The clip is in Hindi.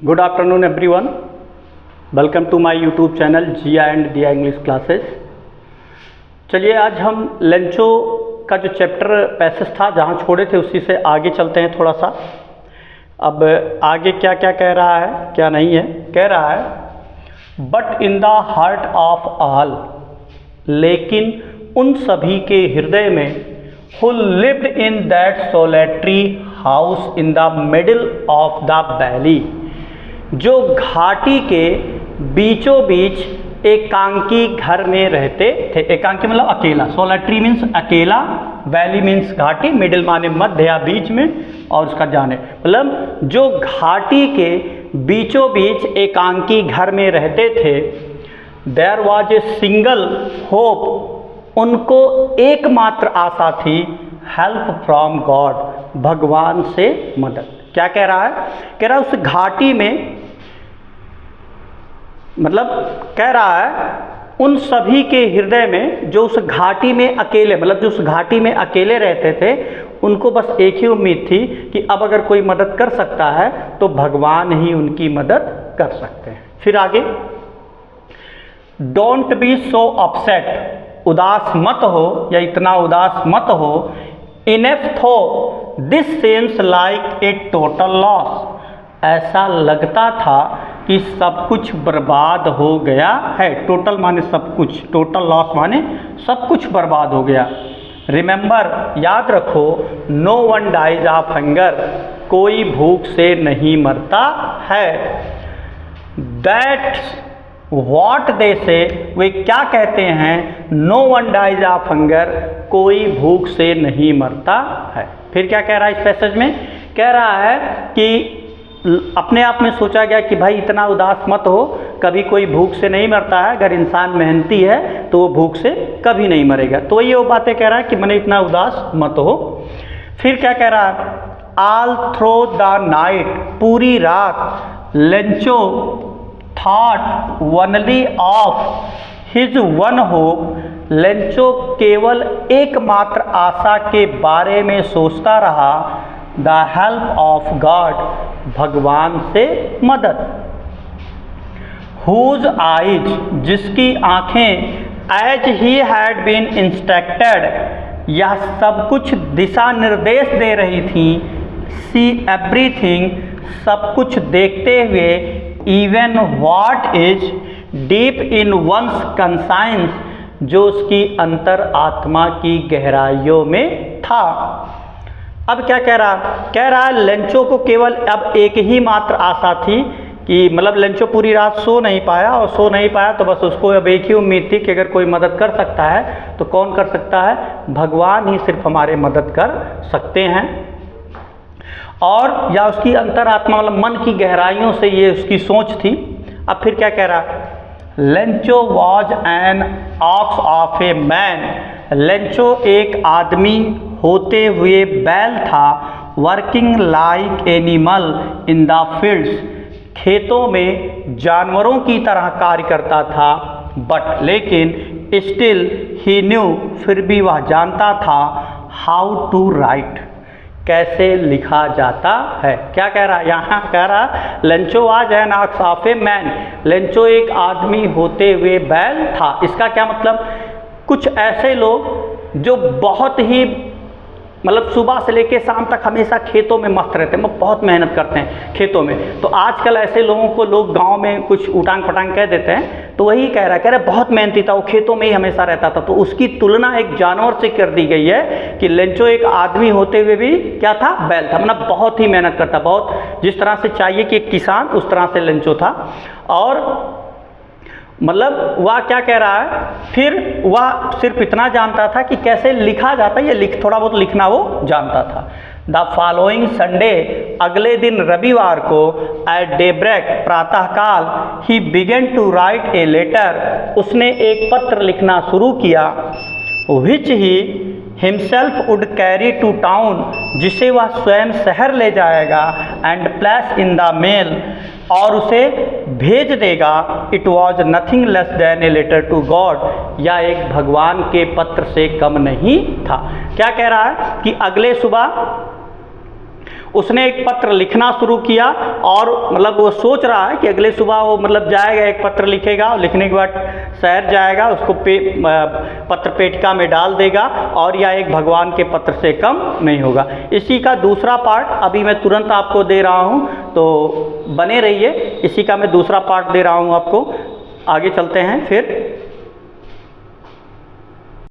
Good afternoon everyone. Welcome to my YouTube channel GI and DI English Classes. चलिए आज हम लेंचो का जो चैप्टर पैसेज था जहाँ छोड़े थे उसी से आगे चलते हैं थोड़ा सा। अब आगे क्या क्या कह रहा है क्या नहीं है। कह रहा है but in the heart of all, लेकिन उन सभी के हृदय में who lived in that solitary house in the middle of the valley, जो घाटी के बीचों बीच एकांकी घर में रहते थे। एकांकी मतलब अकेला, सोलेटरी मीन्स अकेला, वैली मीन्स घाटी, मिडिल माने मध्य या बीच में, और उसका जाने मतलब जो घाटी के बीचों बीच एकांकी घर में रहते थे। There was a single hope, उनको एकमात्र आशा थी, हेल्प फ्रॉम गॉड, भगवान से मदद। क्या कह रहा है? कह रहा है उस घाटी में, मतलब कह रहा है उन सभी के हृदय में जो उस घाटी में अकेले, मतलब जो उस घाटी में अकेले रहते थे, उनको बस एक ही उम्मीद थी कि अब अगर कोई मदद कर सकता है तो भगवान ही उनकी मदद कर सकते हैं। फिर आगे, डोंट बी सो अपसेट, उदास मत हो या इतना उदास मत हो। Enough though this seems like a total loss, ऐसा लगता था कि सब कुछ बर्बाद हो गया है। टोटल माने सब कुछ, टोटल लॉस माने सब कुछ बर्बाद हो गया। रिमेंबर, याद रखो, no one dies of hunger, कोई भूख से नहीं मरता है। दैट्स व्हाट दे से, वे क्या कहते हैं? No one dies of hunger, कोई भूख से नहीं मरता है। फिर क्या कह रहा है इस पैसेज में? कह रहा है कि अपने आप में सोचा गया कि भाई इतना उदास मत हो, कभी कोई भूख से नहीं मरता है। अगर इंसान मेहनती है तो वो भूख से कभी नहीं मरेगा। तो ये वो बातें कह रहा है कि मैंने इतना उदास मत हो। फिर क्या कह रहा है? ऑल थ्रू द नाइट, पूरी रात, Lencho thought only of his one hope, Lencho केवल एकमात्र आशा के बारे में सोचता रहा, द हेल्प ऑफ गॉड, भगवान से मदद। हुज आइज, जिसकी आंखें, as he had been instructed, यह सब कुछ दिशा निर्देश दे रही थी, सी एवरीथिंग, सब कुछ देखते हुए, even what is deep in one's conscience, जो उसकी अंतर आत्मा की गहराइयों में था। अब क्या कह रहा? कह रहा है लेंचो को केवल अब एक ही मात्र आशा थी कि, मतलब लेंचो पूरी रात सो नहीं पाया, और सो नहीं पाया तो बस उसको अब एक ही उम्मीद थी कि अगर कोई मदद कर सकता है तो कौन कर सकता है? भगवान ही सिर्फ हमारे मदद कर सकते हैं। और या उसकी अंतरात्मा मतलब मन की गहराइयों से ये उसकी सोच थी। अब फिर क्या कह रहा? Lencho was an ox of a man, Lencho एक आदमी होते हुए बैल था, working like animal in the fields, खेतों में जानवरों की तरह कार्य करता था। बट लेकिन स्टिल ही न्यू, फिर भी वह जानता था, हाउ टू राइट, कैसे लिखा जाता है। क्या कह रहा है यहाँ? कह रहा Lencho was an ox of a man, Lencho एक आदमी होते हुए बैल था। इसका क्या मतलब? कुछ ऐसे लोग जो बहुत ही, मतलब सुबह से लेकर शाम तक हमेशा खेतों में मस्त रहते हैं, बहुत मेहनत करते हैं खेतों में। तो आजकल ऐसे लोगों को लोग गांव में कुछ उटांग पटांग कह देते हैं, तो वही कह रहा है बहुत मेहनती था, वो खेतों में ही हमेशा रहता था। तो उसकी तुलना एक जानवर से कर दी गई है कि लेंचो एक आदमी होते हुए भी क्या था? बैल था, मतलब बहुत ही मेहनत करता, बहुत जिस तरह से चाहिए कि एक किसान, उस तरह से लेंचो था। और मतलब वह क्या कह रहा है? फिर वह सिर्फ इतना जानता था कि कैसे लिखा जाता है, ये थोड़ा बहुत लिखना वो जानता था। द फॉलोइंग संडे, अगले दिन रविवार को, एट डेब्रेक, प्रातःकाल, he began to write a letter, उसने एक पत्र लिखना शुरू किया, which he himself would carry to town, जिसे वह स्वयं शहर ले जाएगा, and place in the mail, और उसे भेज देगा। It was nothing less than a letter to God, या एक भगवान के पत्र से कम नहीं था। क्या कह रहा है कि अगले सुबह उसने एक पत्र लिखना शुरू किया और मतलब वो सोच रहा है कि अगले सुबह वो मतलब जाएगा, एक पत्र लिखेगा और लिखने के बाद शहर जाएगा, उसको पत्र पेटिका में डाल देगा और यह एक भगवान के पत्र से कम नहीं होगा। इसी का दूसरा पार्ट अभी मैं तुरंत आपको दे रहा हूँ, तो बने रहिए। इसी का मैं दूसरा पार्ट दे रहा हूँ आपको। आगे चलते हैं फिर।